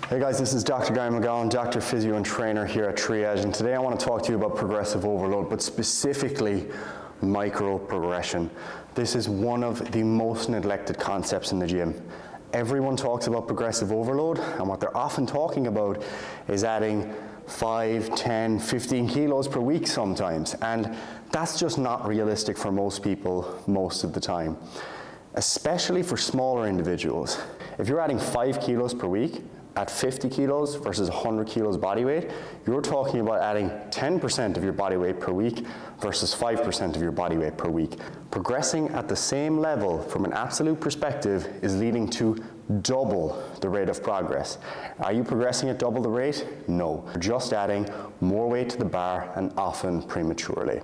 Hey guys, this is Dr. Guy McGowan, Doctor Physio and Trainer here at Triage, and today I want to talk to you about progressive overload, but specifically micro-progression. This is one of the most neglected concepts in the gym. Everyone talks about progressive overload, and what they're often talking about is adding 5, 10, 15 kilos per week sometimes, and that's just not realistic for most people most of the time, especially for smaller individuals. If you're adding 5 kilos per week at 50 kilos versus 100 kilos body weight, you're talking about adding 10% of your body weight per week versus 5% of your body weight per week. Progressing at the same level from an absolute perspective is leading to double the rate of progress. Are you progressing at double the rate? No. You're just adding more weight to the bar and often prematurely.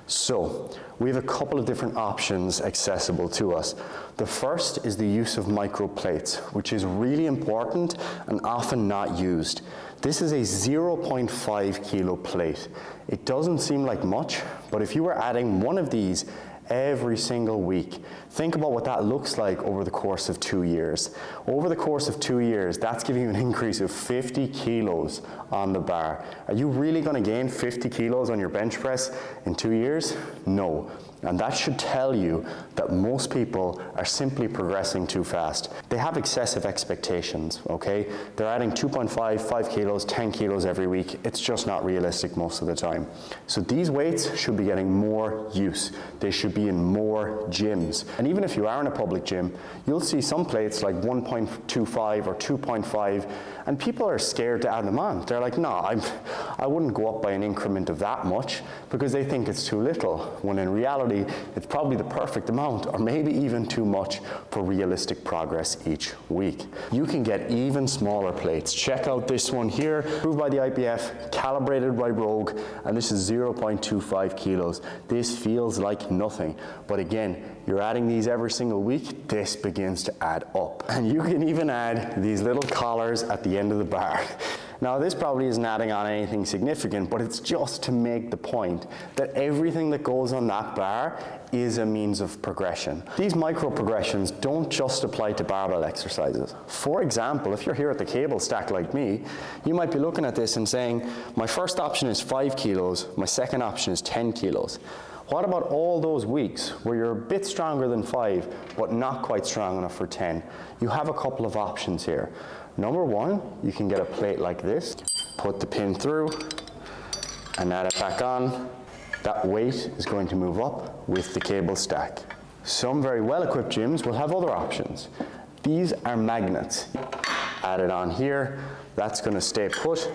So, we have a couple of different options accessible to us. The first is the use of micro plates, which is really important and often not used. This is a 0.5 kilo plate. It doesn't seem like much, but if you were adding one of these every single week, think about what that looks like over the course of 2 years. Over the course of 2 years, that's giving you an increase of 50 kilos on the bar. Are you really going to gain 50 kilos on your bench press in 2 years? No. And that should tell you that most people are simply progressing too fast. They have excessive expectations, okay? They're adding 2.5, 5 kilos, 10 kilos every week. It's just not realistic most of the time. So these weights should be getting more use. They should be in more gyms. And even if you are in a public gym, you'll see some plates like 1.25 or 2.5, and people are scared to add them on. They're like, no, I wouldn't go up by an increment of that much, because they think it's too little, when in reality, it's probably the perfect amount, or maybe even too much for realistic progress each week. You can get even smaller plates. Check out this one here, approved by the IPF, calibrated by Rogue, and this is 0.25 kilos. This feels like nothing, but again, you're adding these every single week, this begins to add up. And you can even add these little collars at the end of the bar. Now, this probably isn't adding on anything significant, but it's just to make the point that everything that goes on that bar is a means of progression. These micro progressions don't just apply to barbell exercises. For example, if you're here at the cable stack like me, you might be looking at this and saying, my first option is 5 kilos, my second option is 10 kilos. What about all those weeks where you're a bit stronger than 5, but not quite strong enough for 10? You have a couple of options here. Number one, you can get a plate like this, put the pin through, and add it back on. That weight is going to move up with the cable stack. Some very well-equipped gyms will have other options. These are magnets. Add it on here, that's going to stay put,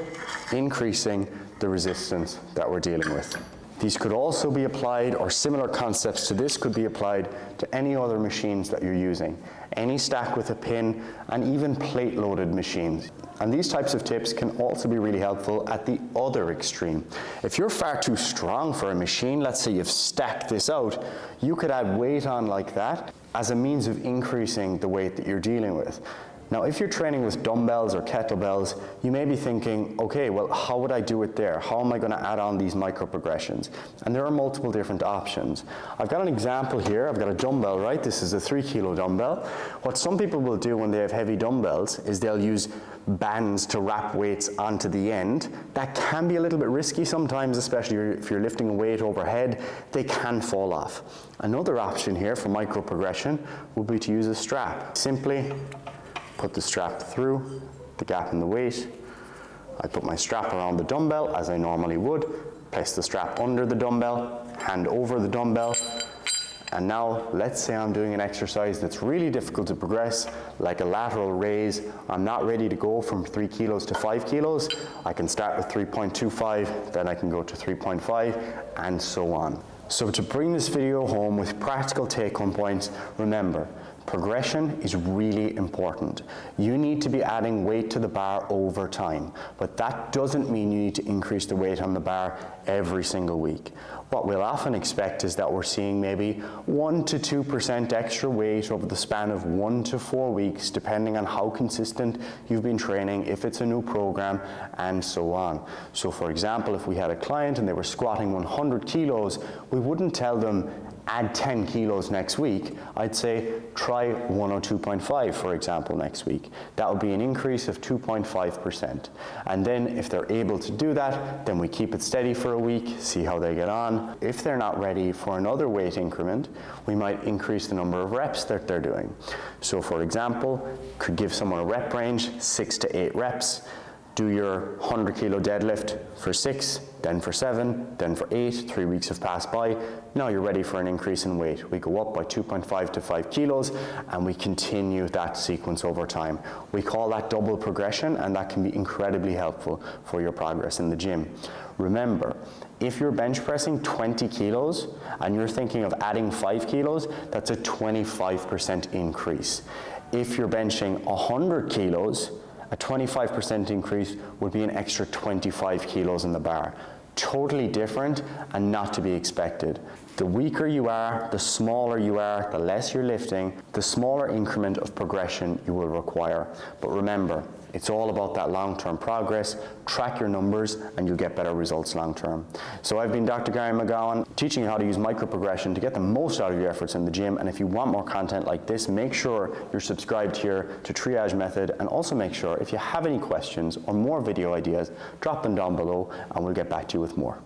increasing the resistance that we're dealing with. These could also be applied, or similar concepts to this could be applied to any other machines that you're using. Any stack with a pin, and even plate-loaded machines. And these types of tips can also be really helpful at the other extreme. If you're far too strong for a machine, let's say you've stacked this out, you could add weight on like that as a means of increasing the weight that you're dealing with. Now, if you're training with dumbbells or kettlebells, you may be thinking, okay, well, how would I do it there? How am I going to add on these micro progressions? And there are multiple different options. I've got an example here. I've got a dumbbell, right? This is a 3 kilo dumbbell. What some people will do when they have heavy dumbbells is they'll use bands to wrap weights onto the end. That can be a little bit risky sometimes, especially if you're lifting a weight overhead. They can fall off. Another option here for micro progression would be to use a strap. Simply put the strap through the gap in the weight. I put my strap around the dumbbell as I normally would, place the strap under the dumbbell, hand over the dumbbell, and now let's say I'm doing an exercise that's really difficult to progress, like a lateral raise. I'm not ready to go from 3 kilos to 5 kilos. I can start with 3.25, then I can go to 3.5, and so on. So to bring this video home with practical take-home points, remember, progression is really important. You need to be adding weight to the bar over time, but that doesn't mean you need to increase the weight on the bar every single week. What we'll often expect is that we're seeing maybe 1 to 2% extra weight over the span of 1 to 4 weeks, depending on how consistent you've been training, if it's a new program, and so on. So for example, if we had a client and they were squatting 100 kilos, we wouldn't tell them add 10 kilos next week, I'd say try 102.5, for example, next week. That would be an increase of 2.5%. And then if they're able to do that, then we keep it steady for a week, see how they get on. If they're not ready for another weight increment, we might increase the number of reps that they're doing. So for example, could give someone a rep range, 6 to 8 reps. Do your 100 kilo deadlift for 6, then for 7, then for 8, 3 weeks have passed by. Now you're ready for an increase in weight. We go up by 2.5 to 5 kilos and we continue that sequence over time. We call that double progression, and that can be incredibly helpful for your progress in the gym. Remember, if you're bench pressing 20 kilos and you're thinking of adding 5 kilos, that's a 25% increase. If you're benching 100 kilos, a 25% increase would be an extra 25 kilos in the bar. Totally different and not to be expected. The weaker you are, the smaller you are, the less you're lifting, the smaller increment of progression you will require. But remember, it's all about that long-term progress. Track your numbers and you'll get better results long-term. So I've been Dr. Gary McGowan, teaching you how to use microprogression to get the most out of your efforts in the gym. And if you want more content like this, make sure you're subscribed here to Triage Method, and also make sure if you have any questions or more video ideas, drop them down below and we'll get back to you with more.